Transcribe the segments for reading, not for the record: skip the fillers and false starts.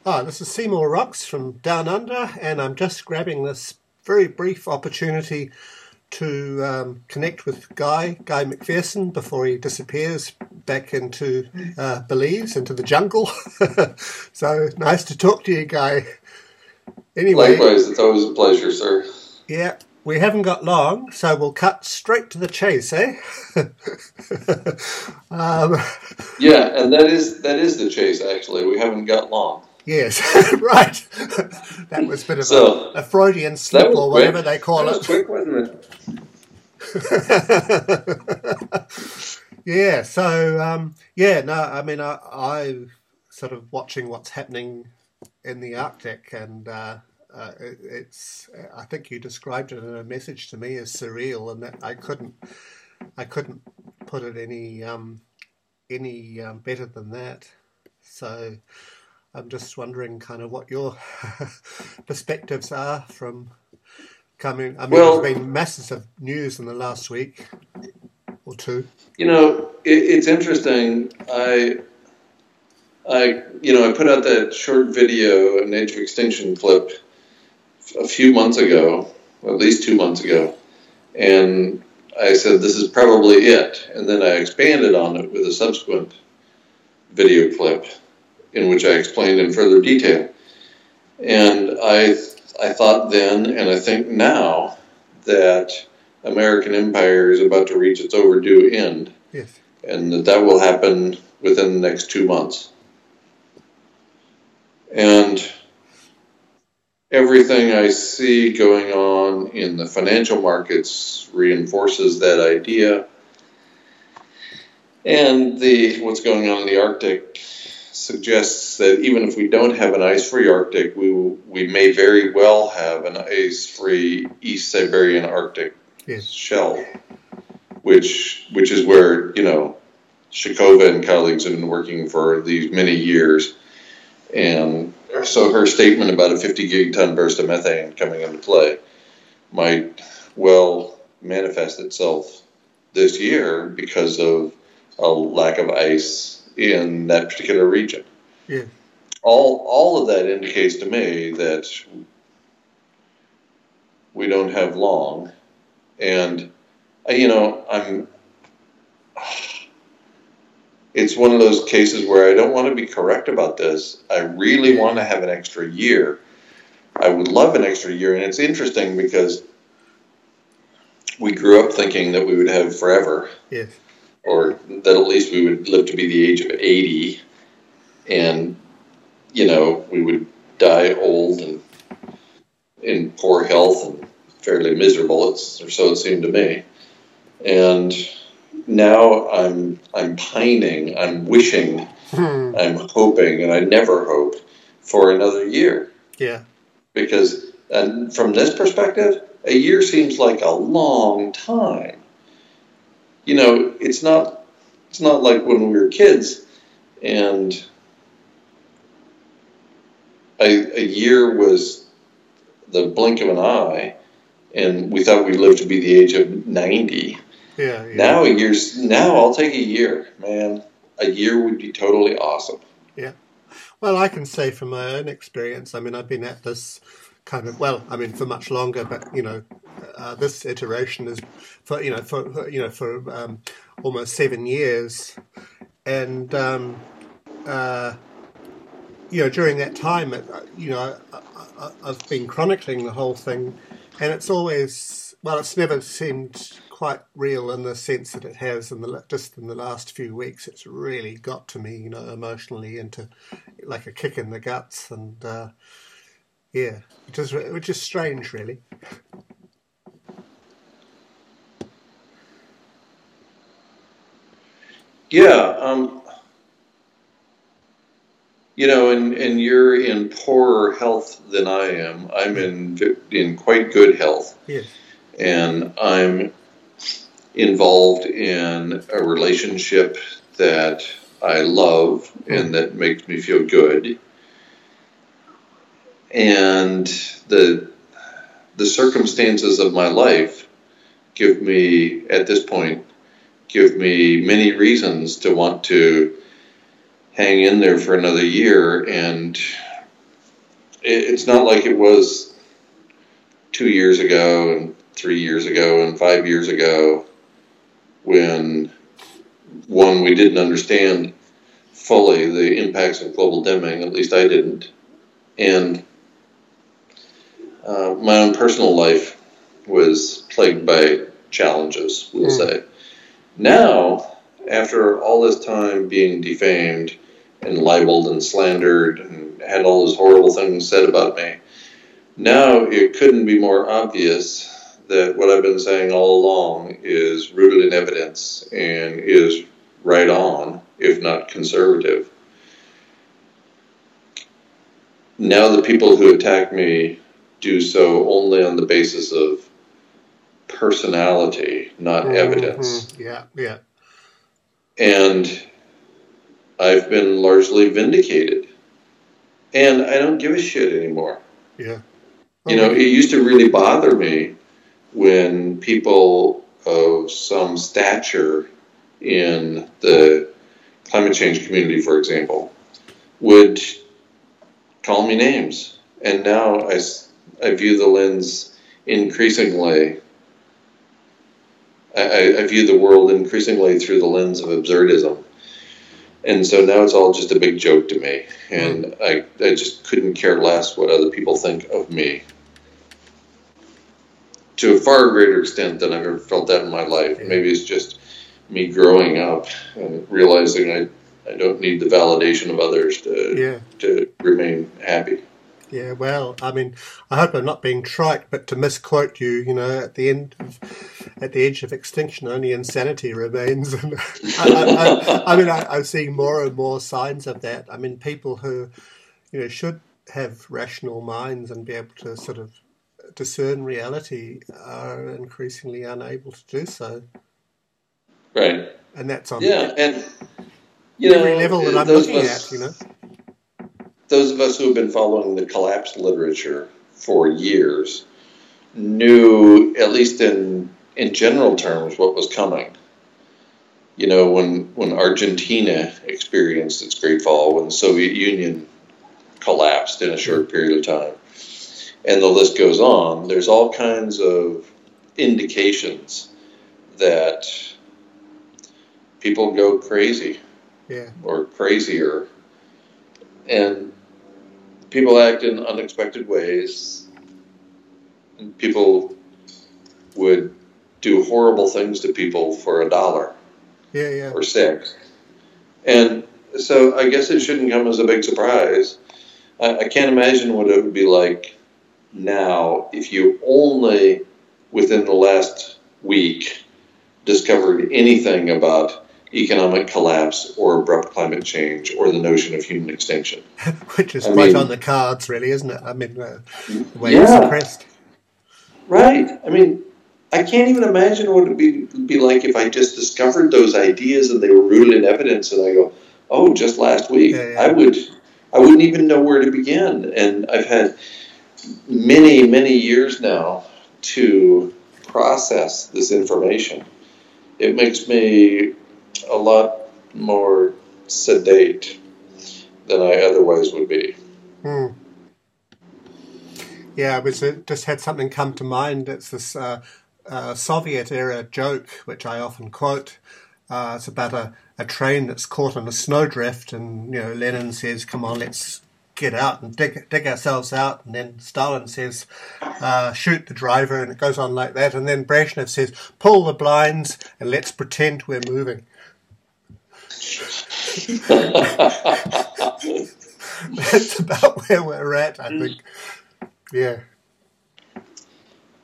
Hi, this is Seymour Rocks from Down Under, and I'm just grabbing this very brief opportunity to connect with Guy McPherson before he disappears back into Belize, into the jungle. So nice to talk to you, Guy. Anyway, Likewise, it's always a pleasure, sir. yeah, we haven't got long, so we'll cut straight to the chase, eh? um, Yeah, and that is the chase. Actually, we haven't got long. yes, right. That was a bit of So a Freudian that slip was or quick. whatever they call That it. was quick, wasn't it? Yeah, so no, I mean, I sort of watching what's happening in the Arctic, and it's. I think you described it in a message to me as surreal, and that I couldn't put it any better than that. So I'm just wondering, kind of, what your perspectives are from coming. I mean, Well, there's been masses of news in the last week or two. it's interesting. I put out that short video, an Age of Extinction clip, a few months ago, at least 2 months ago, and I said this is probably it, and then I expanded on it with a subsequent video clip in which I explained in further detail. And I thought then, and I think now, that American empire is about to reach its overdue end, Yes. and that will happen within the next 2 months. And everything I see going on in the financial markets reinforces that idea. And what's going on in the Arctic suggests that even if we don't have an ice-free Arctic, we may very well have an ice-free East Siberian Arctic Yes. shelf, which is where Shakova and colleagues have been working for these many years, and so her statement about a 50 gigaton burst of methane coming into play might well manifest itself this year because of a lack of ice in that particular region. Yeah. All of that indicates to me that we don't have long, and I'm. It's one of those cases where I don't want to be correct about this. I really want to have an extra year. I would love an extra year, and it's interesting because we grew up thinking that we would have forever. Yes. Or that at least we would live to be the age of 80, and we would die old and in poor health and fairly miserable, or so it seemed to me. And now I'm pining, I'm wishing, I'm hoping, and I never hope for another year. Yeah. Because from this perspective, a year seems like a long time. It's not like when we were kids, and a year was the blink of an eye, and we thought we'd live to be the age of 90. Yeah. Now I'll take a year, man. A year would be totally awesome. Yeah. Well, I can say from my own experience, I mean, I've been at this kind of, for much longer, but this iteration is for almost 7 years, and during that time, I've been chronicling the whole thing, and it's always, it's never seemed quite real in the sense that it has just in the last few weeks. It's really got to me, emotionally, into like a kick in the guts, and which is strange, really. Yeah, and you're in poorer health than I am. I'm in quite good health. Yes. And I'm involved in a relationship that I love and that makes me feel good. And the circumstances of my life give me, at this point, many reasons to want to hang in there for another year and it's not like it was 2 years ago and 3 years ago and 5 years ago when, one, we didn't understand fully the impacts of global dimming, at least I didn't, and my own personal life was plagued by challenges, we'll say. Now, after all this time being defamed and libeled and slandered and had all those horrible things said about me, now it couldn't be more obvious that what I've been saying all along is rooted in evidence and is right on, if not conservative. Now the people who attack me do so only on the basis of personality, not evidence. Yeah, yeah. And I've been largely vindicated. And I don't give a shit anymore. Yeah. You know, it used to really bother me when people of some stature in the climate change community, for example, would call me names. And now I view the lens increasingly, I view the world increasingly through the lens of absurdism. And so now it's all just a big joke to me. And I just couldn't care less what other people think of me. To a far greater extent than I've ever felt that in my life. Yeah. Maybe it's just me growing up and realizing I don't need the validation of others to remain happy. Yeah, well, I mean, I hope I'm not being trite, but to misquote you, you know, at the edge of extinction, only insanity remains. And I'm seeing more and more signs of that. I mean, people who, you know, should have rational minds and be able to sort of discern reality are increasingly unable to do so. Right. And that's on and every level that I'm looking at, you know. Those of us who have been following the collapse literature for years knew, at least in general terms, what was coming. You know, when Argentina experienced its great fall, when the Soviet Union collapsed in a short period of time, and the list goes on, there's all kinds of indications that people go crazy or crazier. And people act in unexpected ways. And people would do horrible things to people for $1 or $6. And so I guess it shouldn't come as a big surprise. I can't imagine what it would be like now if you only within the last week discovered anything about economic collapse or abrupt climate change or the notion of human extinction. Which is quite on the cards, really, isn't it? I mean, the way it's suppressed. Right. I mean, I can't even imagine what it would be like if I just discovered those ideas and they were rooted in evidence and I go, oh, just last week. I wouldn't even know where to begin. And I've had many, many years now to process this information. It makes me a lot more sedate than I otherwise would be. Yeah, just had something come to mind. It's this Soviet-era joke, which I often quote. It's about a train that's caught in a snowdrift, and, you know, Lenin says, come on, let's get out and dig ourselves out. And then Stalin says, shoot the driver, and it goes on like that. And then Brezhnev says, pull the blinds and let's pretend we're moving. That's about where we're at, I think. Yeah.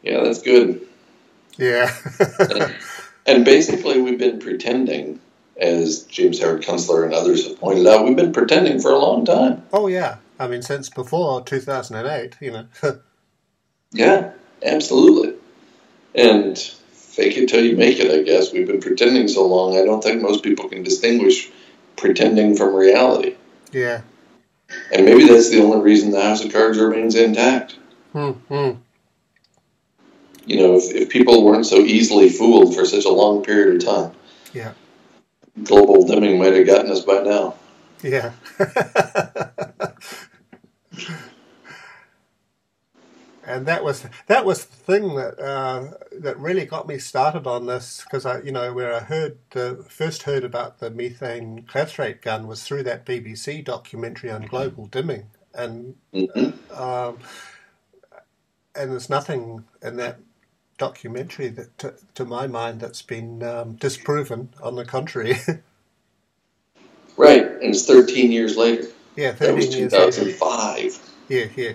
Yeah, that's good. Yeah. and basically we've been pretending, as James Howard Kunstler and others have pointed out, we've been pretending for a long time. Oh, yeah. I mean, since before 2008, you know. Yeah, absolutely. And fake it till you make it, I guess. We've been pretending so long, I don't think most people can distinguish pretending from reality. Yeah. And maybe that's the only reason the House of Cards remains intact. You know, if people weren't so easily fooled for such a long period of time, global dimming might have gotten us by now. Yeah. and that was the thing that really got me started on this, because where I first heard about the methane clathrate gun was through that BBC documentary on global dimming, and and there's nothing in that documentary that, to my mind, that's been disproven. On the contrary. Right, and it's 13 years later. Yeah, That was 13 years later. 2005. Yeah.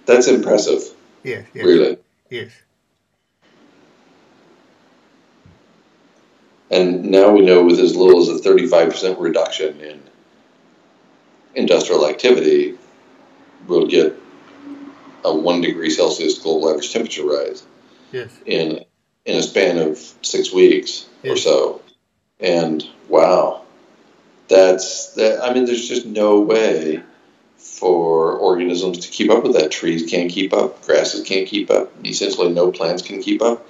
That's impressive. Yeah. Really. Yes. And now we know with as little as a 35% reduction in industrial activity, we'll get a 1 degree Celsius global average temperature rise. Yes. In a span of 6 weeks or so. And wow, there's just no way for organisms to keep up with that. Trees can't keep up, grasses can't keep up, essentially no plants can keep up.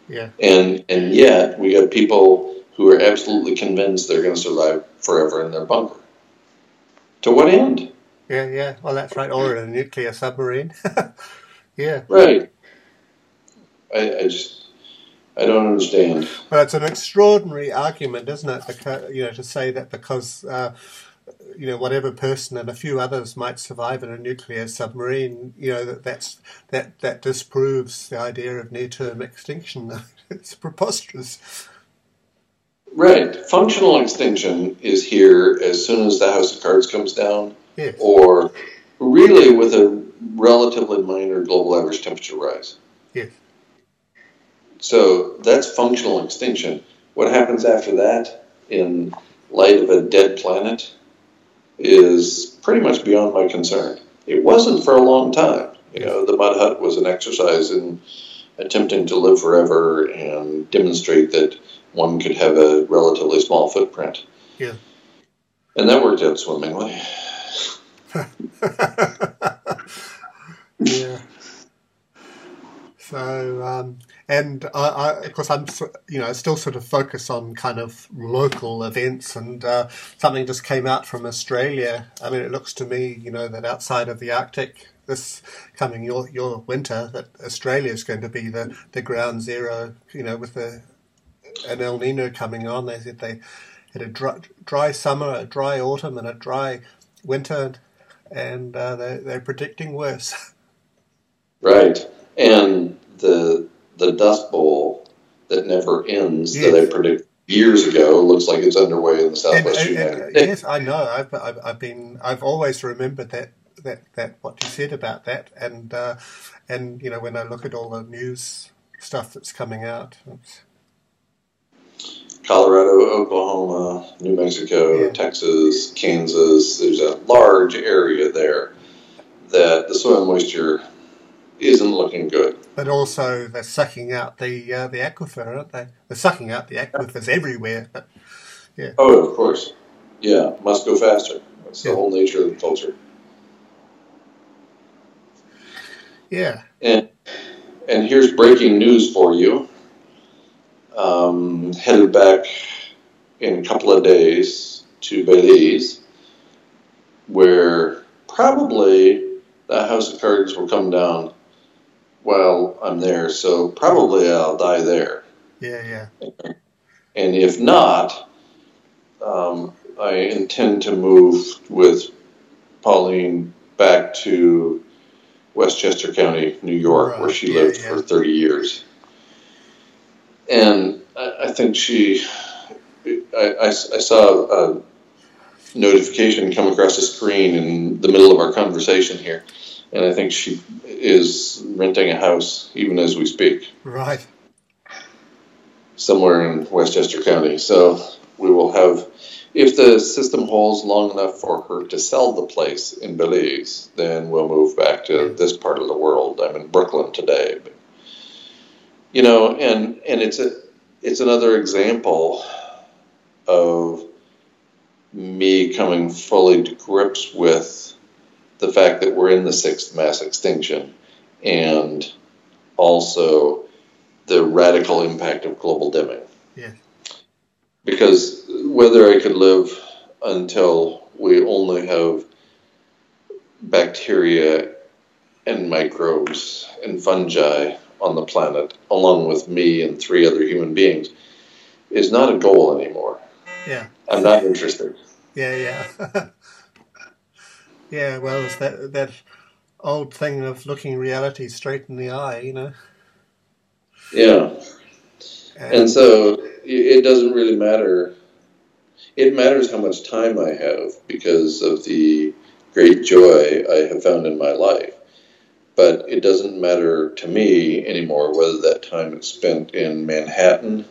Yeah. And yet we got people who are absolutely convinced they're going to survive forever in their bunker. To what end? Yeah. Well, that's right. Or in a nuclear submarine. Yeah. Right. I don't understand. Well, it's an extraordinary argument, isn't it? To say that because whatever person and a few others might survive in a nuclear submarine, that disproves the idea of near-term extinction. It's preposterous. Right. Functional extinction is here as soon as the house of cards comes down, yes. Or really with a relatively minor global average temperature rise. Yes. So that's functional extinction. What happens after that in light of a dead planet is pretty much beyond my concern. It wasn't for a long time. The mud hut was an exercise in attempting to live forever and demonstrate that one could have a relatively small footprint. Yeah. And that worked out swimmingly. Yeah. So, and I, of course, I'm still sort of focus on kind of local events, and something just came out from Australia. I mean, it looks to me, that outside of the Arctic, this coming your winter, that Australia is going to be the ground zero. With an El Nino coming on, they said they had a dry summer, a dry autumn, and a dry winter, and they're predicting worse. Right, and the Dust Bowl that never ends, yes. that I predicted years ago, looks like it's underway in the Southwest United States. Yes, I know. I've always remembered that what you said about that, and when I look at all the news stuff that's coming out. Colorado, Oklahoma, New Mexico, Texas, Kansas, there's a large area there that the soil moisture isn't looking good. But also they're sucking out the aquifer, aren't they? They're sucking out the aquifers everywhere. But, yeah. Oh, of course. Yeah, must go faster. That's the whole nature of the culture. Yeah. And here's breaking news for you. Headed back in a couple of days to Belize, where probably the House of Cards will come down while I'm there, so probably I'll die there. Yeah. And if not, I intend to move with Pauline back to Westchester County, New York, where she lived for 30 years. And I think I saw a notification come across the screen in the middle of our conversation here, and I think she is renting a house even as we speak. Right. Somewhere in Westchester County. So we will have, if the system holds long enough for her to sell the place in Belize, then we'll move back to this part of the world. I'm in Brooklyn today, but, and it's another example of me coming fully to grips with the fact that we're in the sixth mass extinction, and also the radical impact of global dimming. Yeah. Because whether I could live until we only have bacteria and microbes and fungi on the planet, along with me and 3 other human beings, is not a goal anymore. Yeah. I'm not interested. Yeah. Yeah, well, it's that old thing of looking reality straight in the eye, you know. Yeah. And And so it doesn't really matter. It matters how much time I have because of the great joy I have found in my life. But it doesn't matter to me anymore whether that time is spent in Manhattan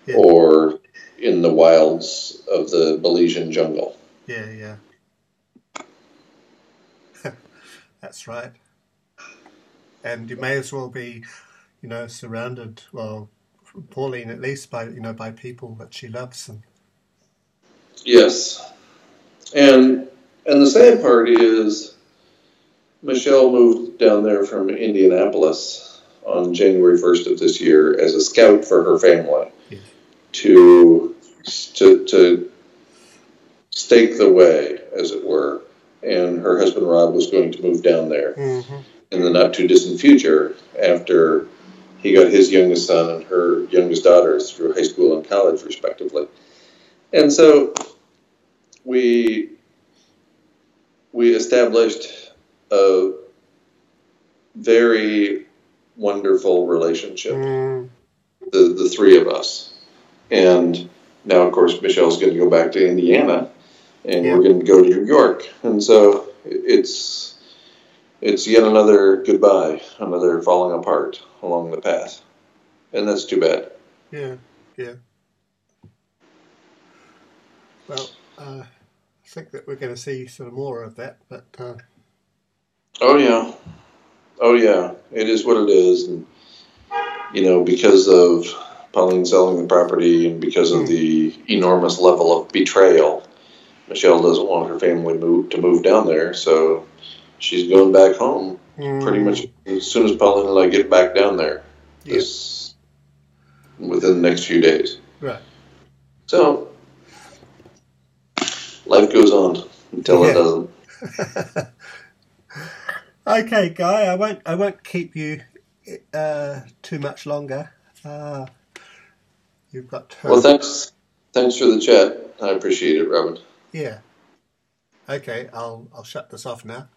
yeah, or in the wilds of the Belizean jungle. yeah, that's right. And you may as well be, you know, surrounded, well, Pauline at least by, you know, by people that she loves. And Yes. And the sad part is Michelle moved down there from Indianapolis on January 1st of this year as a scout for her family yes, to to stake the way, as it were. And her husband Rob was going to move down there mm-hmm. in the not too distant future after he got his youngest son and her youngest daughters through high school and college, respectively. And so we established a very wonderful relationship, Mm, the 3 of us. And now, of course, Michelle's going to go back to Indiana, and yeah, we're going to go to New York. And so it's yet another goodbye, another falling apart along the path. And that's too bad. yeah. Well, I think that we're going to see some more of that, but Oh, yeah. Oh, yeah. It is what it is. And, because of Pauline selling the property and because of mm, the enormous level of betrayal, Michelle doesn't want her family to move down there. So she's going back home pretty much mm, as soon as Pauline and I get back down there yeah, this within the next few days. right, So life goes on until it yeah. doesn't. Okay, Guy, I won't keep you too much longer. You've got Well, thanks for the chat. I appreciate it, Robin. yeah. Okay, I'll shut this off now.